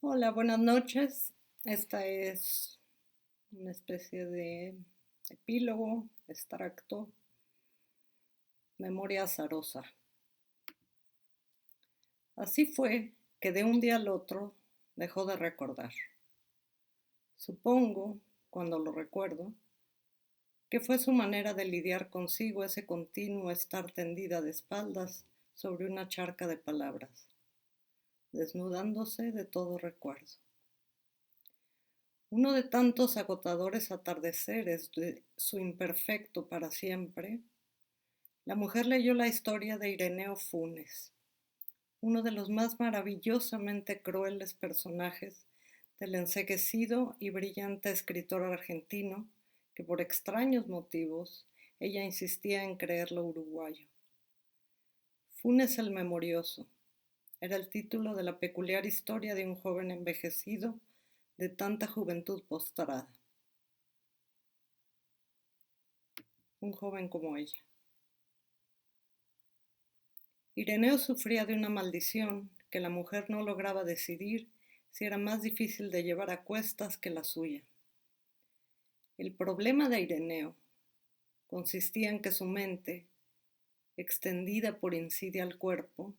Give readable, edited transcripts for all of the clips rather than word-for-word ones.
Hola, buenas noches. Esta es una especie de epílogo, extracto, memoria azarosa. Así fue que de un día al otro dejó de recordar. Supongo, cuando lo recuerdo, que fue su manera de lidiar consigo ese continuo estar tendida de espaldas sobre una charca de palabras, desnudándose de todo recuerdo. Uno de tantos agotadores atardeceres de su imperfecto para siempre, la mujer leyó la historia de Ireneo Funes, uno de los más maravillosamente crueles personajes del enceguecido y brillante escritor argentino que por extraños motivos ella insistía en creerlo uruguayo. Funes el Memorioso era el título de la peculiar historia de un joven envejecido de tanta juventud postrada. Un joven como ella. Ireneo sufría de una maldición que la mujer no lograba decidir si era más difícil de llevar a cuestas que la suya. El problema de Ireneo consistía en que su mente, extendida por insidia al cuerpo,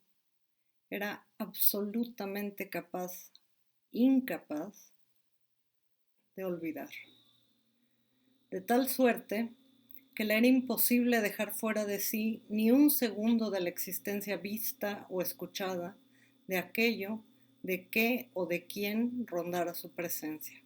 era absolutamente incapaz de olvidar. De tal suerte que le era imposible dejar fuera de sí ni un segundo de la existencia vista o escuchada de aquello de qué o de quién rondara su presencia.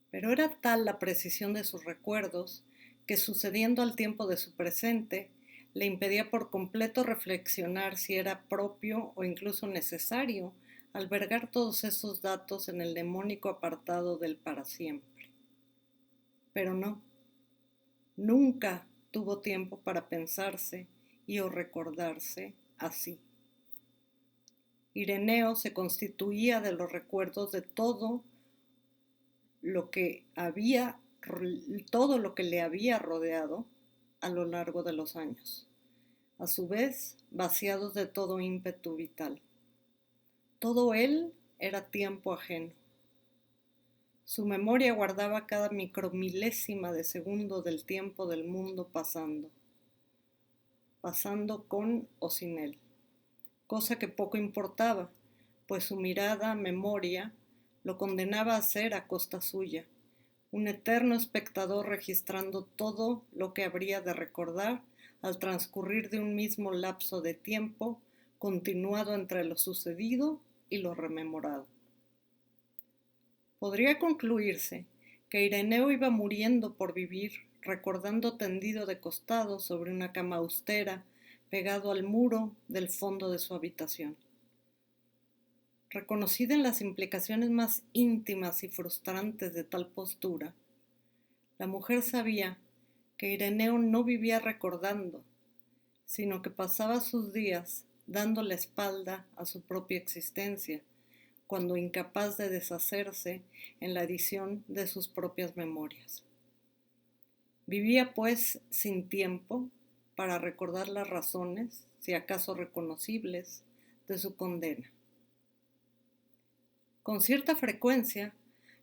Pero era tal la precisión de sus recuerdos que, sucediendo al tiempo de su presente, le impedía por completo reflexionar si era propio o incluso necesario albergar todos esos datos en el demónico apartado del para siempre. Pero no, nunca tuvo tiempo para pensarse y o recordarse así. Ireneo se constituía de los recuerdos de lo que todo lo que le había rodeado a lo largo de los años, a su vez vaciados de todo ímpetu vital. Todo él era tiempo ajeno. Su memoria guardaba cada micromilésima de segundo del tiempo del mundo pasando con o sin él, cosa que poco importaba, pues su mirada, memoria, lo condenaba a ser a costa suya, un eterno espectador registrando todo lo que habría de recordar al transcurrir de un mismo lapso de tiempo continuado entre lo sucedido y lo rememorado. Podría concluirse que Ireneo iba muriendo por vivir, recordando tendido de costado sobre una cama austera, pegado al muro del fondo de su habitación. Reconocida en las implicaciones más íntimas y frustrantes de tal postura, la mujer sabía que Ireneo no vivía recordando, sino que pasaba sus días dando la espalda a su propia existencia, cuando incapaz de deshacerse en la edición de sus propias memorias. Vivía, pues, sin tiempo para recordar las razones, si acaso reconocibles, de su condena. Con cierta frecuencia,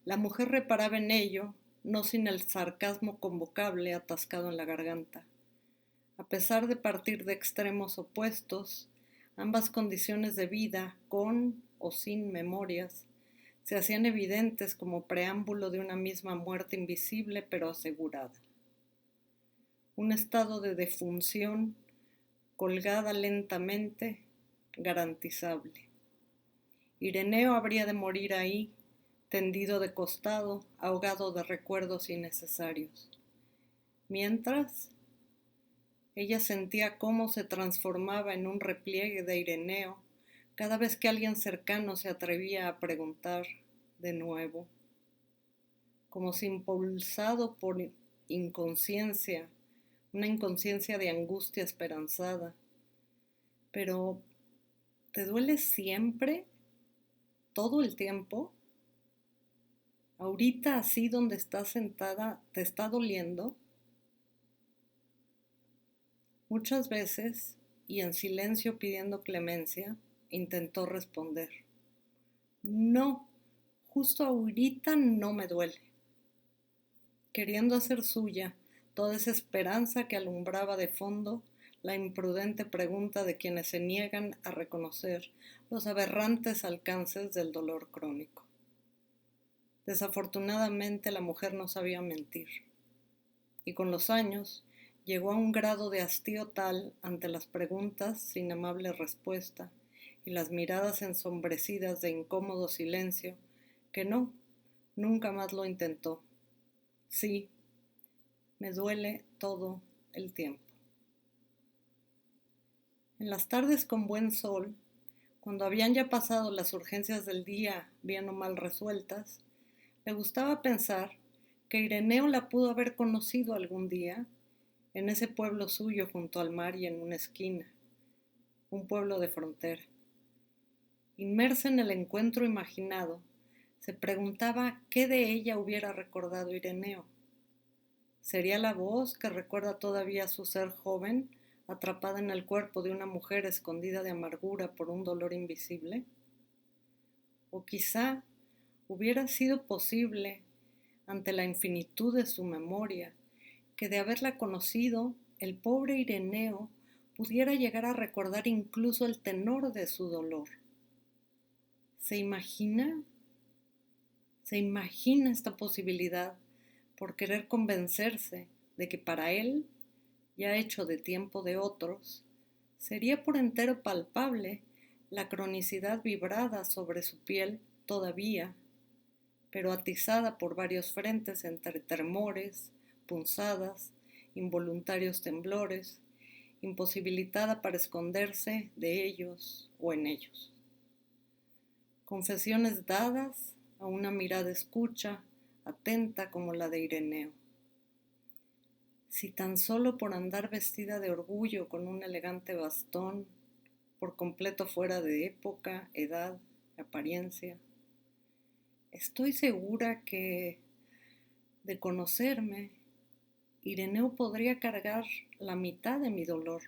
la mujer reparaba en ello, no sin el sarcasmo convocable atascado en la garganta. A pesar de partir de extremos opuestos, ambas condiciones de vida, con o sin memorias, se hacían evidentes como preámbulo de una misma muerte invisible pero asegurada. Un estado de defunción colgada lentamente, garantizable. Ireneo habría de morir ahí, tendido de costado, ahogado de recuerdos innecesarios. Mientras, ella sentía cómo se transformaba en un repliegue de Ireneo cada vez que alguien cercano se atrevía a preguntar de nuevo, como si impulsado por inconsciencia, una inconsciencia de angustia esperanzada. Pero, ¿te duele siempre? ¿Todo el tiempo? ¿Ahorita así donde estás sentada te está doliendo? Muchas veces, y en silencio pidiendo clemencia, intentó responder. No, justo ahorita no me duele. Queriendo hacer suya toda esa esperanza que alumbraba de fondo la imprudente pregunta de quienes se niegan a reconocer los aberrantes alcances del dolor crónico. Desafortunadamente la mujer no sabía mentir, y con los años llegó a un grado de hastío tal ante las preguntas sin amable respuesta y las miradas ensombrecidas de incómodo silencio que no, nunca más lo intentó. Sí, me duele todo el tiempo. En las tardes con buen sol, cuando habían ya pasado las urgencias del día bien o mal resueltas, le gustaba pensar que Ireneo la pudo haber conocido algún día en ese pueblo suyo junto al mar y en una esquina, un pueblo de frontera. Inmersa en el encuentro imaginado, se preguntaba qué de ella hubiera recordado Ireneo. ¿Sería la voz que recuerda todavía su ser joven, atrapada en el cuerpo de una mujer escondida de amargura por un dolor invisible? O quizá hubiera sido posible, ante la infinitud de su memoria, que de haberla conocido, el pobre Ireneo pudiera llegar a recordar incluso el tenor de su dolor. ¿Se imagina? ¿Se imagina esta posibilidad por querer convencerse de que para él, ya hecho de tiempo de otros, sería por entero palpable la cronicidad vibrada sobre su piel todavía, pero atizada por varios frentes entre tremores, punzadas, involuntarios temblores, imposibilitada para esconderse de ellos o en ellos? Confesiones dadas a una mirada escucha, atenta como la de Ireneo. Si tan solo por andar vestida de orgullo con un elegante bastón, por completo fuera de época, edad, apariencia, estoy segura que, de conocerme, Ireneo podría cargar la mitad de mi dolor.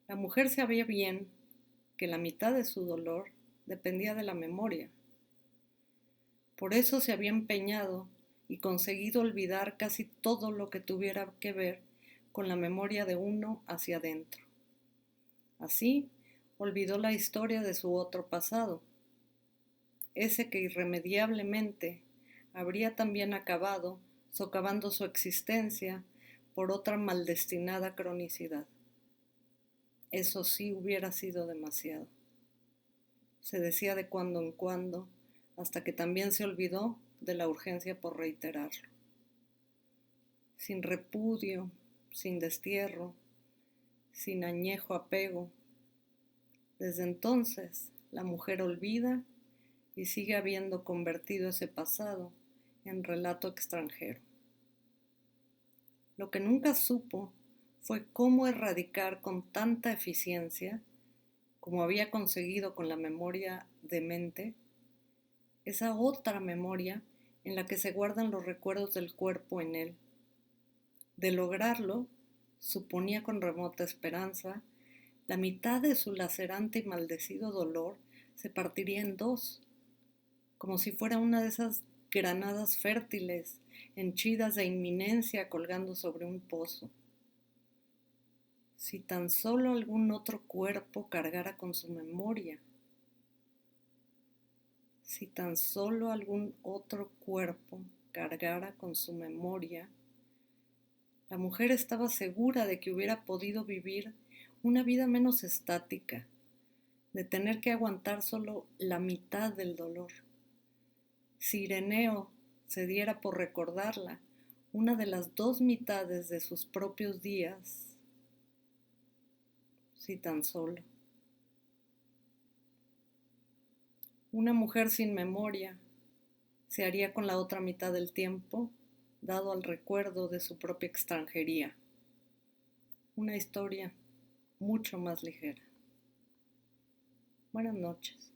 La mujer sabía bien que la mitad de su dolor dependía de la memoria. Por eso se había empeñado y conseguido olvidar casi todo lo que tuviera que ver con la memoria de uno hacia adentro. Así, olvidó la historia de su otro pasado, ese que irremediablemente habría también acabado socavando su existencia por otra maldestinada cronicidad. Eso sí hubiera sido demasiado. Se decía de cuando en cuando, hasta que también se olvidó de la urgencia por reiterarlo. Sin repudio, sin destierro, sin añejo apego. Desde entonces, la mujer olvida y sigue habiendo convertido ese pasado en relato extranjero. Lo que nunca supo fue cómo erradicar con tanta eficiencia, como había conseguido con la memoria demente, esa otra memoria en la que se guardan los recuerdos del cuerpo en él. De lograrlo, suponía con remota esperanza, la mitad de su lacerante y maldecido dolor se partiría en dos, como si fuera una de esas granadas fértiles, henchidas de inminencia colgando sobre un pozo. Si tan solo algún otro cuerpo cargara con su memoria, si tan solo algún otro cuerpo cargara con su memoria, la mujer estaba segura de que hubiera podido vivir una vida menos estática, de tener que aguantar solo la mitad del dolor. Si Ireneo se diera por recordarla, una de las dos mitades de sus propios días, si tan solo. Una mujer sin memoria se haría con la otra mitad del tiempo dado al recuerdo de su propia extranjería. Una historia mucho más ligera. Buenas noches.